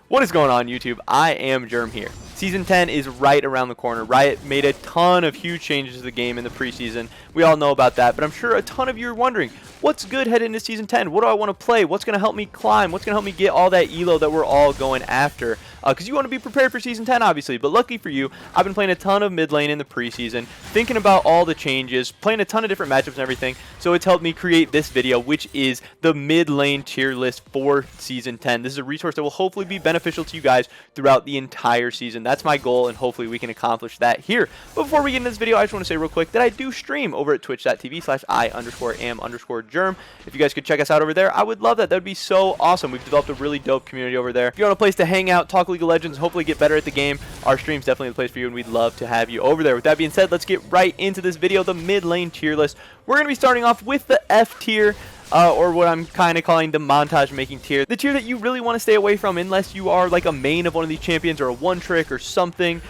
What is going on, YouTube? I am Germ here. Season 10 is right around the corner. Riot made a ton of huge changes to the game in the preseason. We all know about that, but I'm sure a ton of you are wondering, what's good heading into Season 10? What do I want to play? What's going to help me climb? What's going to help me get all that elo that we're all going after? Because you want to be prepared for Season 10, obviously. But lucky for you, I've been playing a ton of mid lane in the preseason, thinking about all the changes, playing a ton of different matchups and everything. So it's helped me create this video, which is the mid lane tier list for Season 10. This is a resource that will hopefully be beneficial to you guys throughout the entire season. That's my goal, and hopefully we can accomplish that here. But before we get into this video, I just want to say real quick that I do stream over at twitch.tv/I_am_germ. If you guys could check us out over there, I would love that. That would be so awesome. We've developed a really dope community over there. If you want a place to hang out, talk League of Legends, and hopefully get better at the game, our stream's definitely the place for you, and we'd love to have you over there. With that being said, let's get right into this video, the mid lane tier list. We're going to be starting off with the F tier. Or what I'm kind of calling the montage making tier. The tier that you really want to stay away from unless you are like a main of one of these champions or a one trick or something.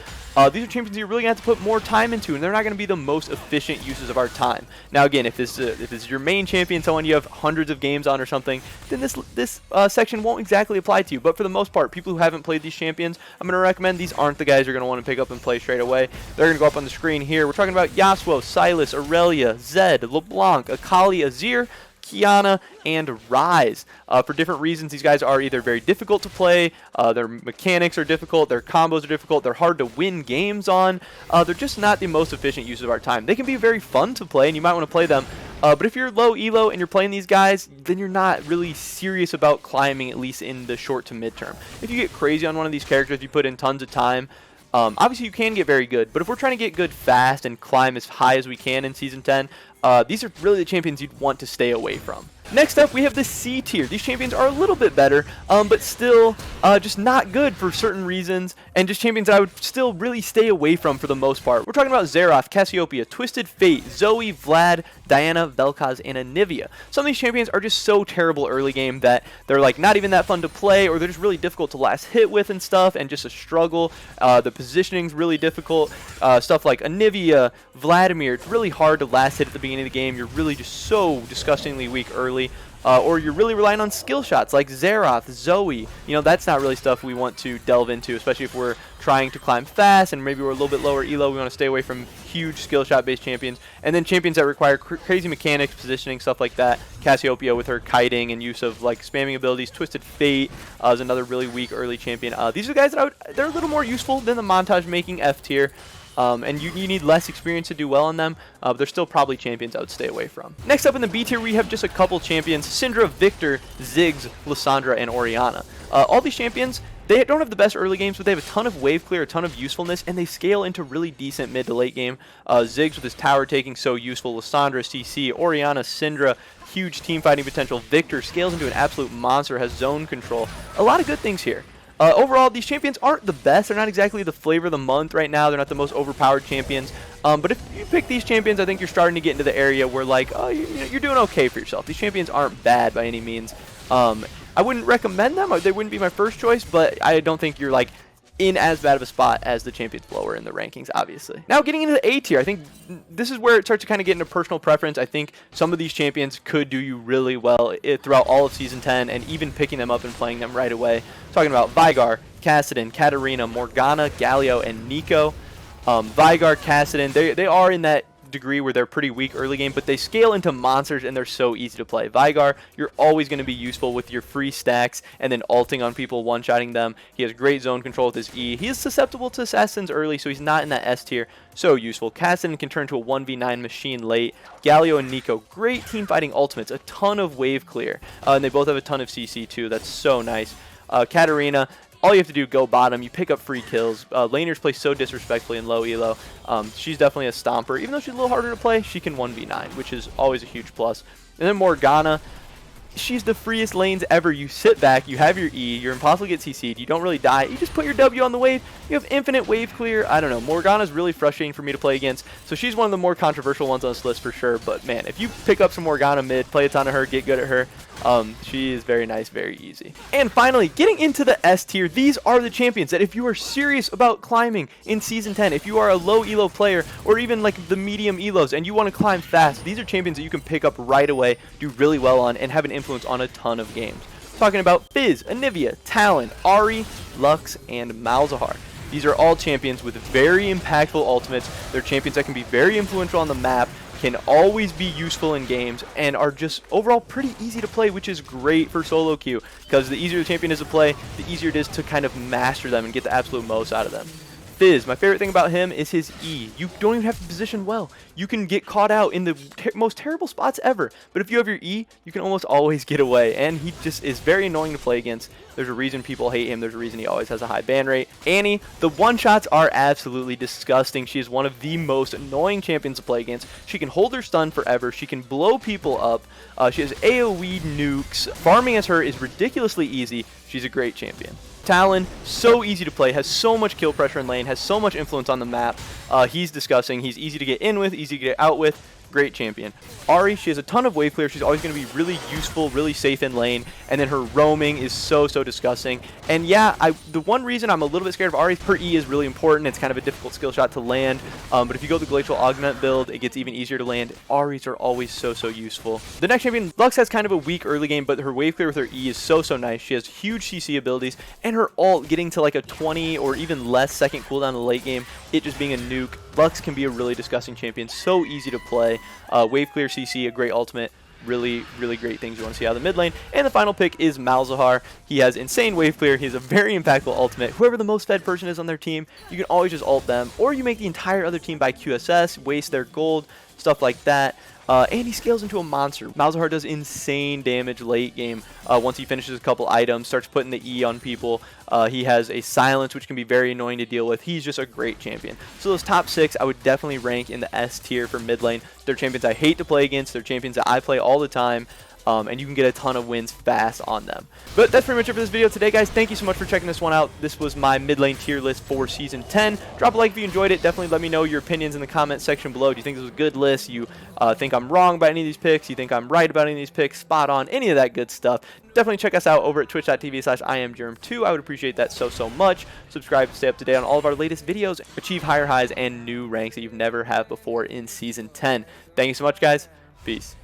These are champions you're really going to have to put more time into, and they're not going to be the most efficient uses of our time. Now again, if this is your main champion, someone you have hundreds of games on or something, then this section won't exactly apply to you. But for the most part, people who haven't played these champions, I'm going to recommend these aren't the guys you're going to want to pick up and play straight away. They're going to go up on the screen here. We're talking about Yasuo, Sylas, Aurelia, Zed, LeBlanc, Akali, Azir, Kiana, and Rise. For different reasons, these guys are either very difficult to play, their mechanics are difficult, their combos are difficult, they're hard to win games on, they're just not the most efficient use of our time. They can be very fun to play, and you might want to play them, but if you're low elo and you're playing these guys, then you're not really serious about climbing, at least in the short to mid-term. If you get crazy on one of these characters, you put in tons of time, obviously you can get very good, but if we're trying to get good fast and climb as high as we can in Season 10, these are really the champions you'd want to stay away from. Next up, we have the C tier. These champions are a little bit better, but still just not good for certain reasons, and just champions that I would still really stay away from for the most part. We're talking about Xerath, Cassiopeia, Twisted Fate, Zoe, Vlad, Diana, Vel'Koz, and Anivia. Some of these champions are just so terrible early game that they're like not even that fun to play, or they're just really difficult to last hit with and stuff, and just a struggle. The positioning's really difficult. Stuff like Anivia, Vladimir, it's really hard to last hit at the beginning of the game. You're really just so disgustingly weak early. Or you're really relying on skill shots like Xerath, Zoe. You know, that's not really stuff we want to delve into, especially if we're trying to climb fast and maybe we're a little bit lower elo. We want to stay away from huge skill shot based champions. And then champions that require crazy mechanics, positioning, stuff like that. Cassiopeia with her kiting and use of like spamming abilities. Twisted Fate is another really weak early champion. These are guys that they're a little more useful than the montage making F tier. And you need less experience to do well on them, but they're still probably champions I would stay away from. Next up in the B tier, we have just a couple champions: Syndra, Victor, Ziggs, Lissandra, and Orianna. All these champions, they don't have the best early games, but they have a ton of wave clear, a ton of usefulness, and they scale into really decent mid to late game. Ziggs with his tower taking, so useful. Lissandra, CC, Orianna, Syndra, huge team fighting potential. Victor scales into an absolute monster, has zone control. A lot of good things here. Overall, these champions aren't the best. They're not exactly the flavor of the month right now. They're not the most overpowered champions. But if you pick these champions, I think you're starting to get into the area where, like, oh, you're doing okay for yourself. These champions aren't bad by any means. I wouldn't recommend them. They wouldn't be my first choice, but I don't think you're, like, in as bad of a spot as the champions lower in the rankings, obviously. Now, getting into the A tier, I think this is where it starts to kind of get into personal preference. I think some of these champions could do you really well throughout all of Season 10, and even picking them up and playing them right away. Talking about Veigar, Kassadin, Katarina, Morgana, Galio, and Nico. Veigar, Kassadin, they are in that degree where they're pretty weak early game, but they scale into monsters and they're so easy to play. Veigar, you're always going to be useful with your free stacks and then ulting on people, one-shotting them. He has great zone control with his E. He is susceptible to assassins early, so he's not in that S tier. So useful. Kassadin can turn to a 1v9 machine late. Galio and Nico, great team fighting ultimates, a ton of wave clear, and they both have a ton of CC too. That's so nice. Katarina, all you have to do, go bottom. You pick up free kills. Laners play so disrespectfully in low elo. She's definitely a stomper. Even though she's a little harder to play, she can 1v9, which is always a huge plus. And then Morgana, she's the freest lanes ever. You sit back, you have your E, you're impossible to get CC'd, you don't really die, you just put your W on the wave, you have infinite wave clear. I don't know, Morgana's really frustrating for me to play against, so she's one of the more controversial ones on this list for sure. But man, if you pick up some Morgana mid, play a ton of her, get good at her, she is very nice, very easy. And finally, getting into the S tier, these are the champions that if you are serious about climbing in Season 10, if you are a low elo player, or even like the medium elos, and you want to climb fast, these are champions that you can pick up right away, do really well on, and have an influence on a ton of games. Talking about Fizz, Anivia, Talon, Ahri, Lux, and Malzahar. These are all champions with very impactful ultimates. They're champions that can be very influential on the map, can always be useful in games, and are just overall pretty easy to play, which is great for solo queue, because the easier the champion is to play, the easier it is to kind of master them and get the absolute most out of them. Fizz, my favorite thing about him is his E. You don't even have to position well. You can get caught out in the most terrible spots ever, but if you have your E, you can almost always get away, and he just is very annoying to play against. There's a reason people hate him. There's a reason he always has a high ban rate. Annie, the one-shots are absolutely disgusting. She is one of the most annoying champions to play against. She can hold her stun forever. She can blow people up. She has AoE nukes. Farming as her is ridiculously easy. She's a great champion. Talon, so easy to play, has so much kill pressure in lane, has so much influence on the map. He's disgusting. He's easy to get in with, easy to get out with. Great champion. Ahri, she has a ton of wave clear. She's always going to be really useful, really safe in lane, and then her roaming is so disgusting. And yeah, the one reason I'm a little bit scared of Ahri, her E is really important. It's kind of a difficult skill shot to land, but if you go the Glacial Augment build, it gets even easier to land. Ahris are always so useful. The next champion, Lux, has kind of a weak early game, but her wave clear with her E is so nice. She has huge CC abilities, and her ult getting to like a 20 or even less second cooldown in the late game, it just being a nuke. Lux can be a really disgusting champion, so easy to play. Wave clear CC, a great ultimate. Really great things you want to see out of the mid lane. And the final pick is Malzahar. He has insane wave clear. He has a very impactful ultimate. Whoever the most fed person is on their team, you can always just ult them. Or you make the entire other team buy QSS, waste their gold, stuff like that. And he scales into a monster. Malzahar does insane damage late game. Once he finishes a couple items, starts putting the E on people. He has a silence, which can be very annoying to deal with. He's just a great champion. So those top 6, I would definitely rank in the S tier for mid lane. They're champions I hate to play against. They're champions that I play all the time. And you can get a ton of wins fast on them. But that's pretty much it for this video today, guys. Thank you so much for checking this one out. This was my mid lane tier list for Season 10. Drop a like if you enjoyed it. Definitely let me know your opinions in the comment section below. Do you think this was a good list? You think I'm wrong about any of these picks? You think I'm right about any of these picks? Spot on, any of that good stuff. Definitely check us out over at twitch.tv/IamJerm2. I would appreciate that so much. Subscribe to stay up to date on all of our latest videos. Achieve higher highs and new ranks that you've never had before in Season 10. Thank you so much, guys. Peace.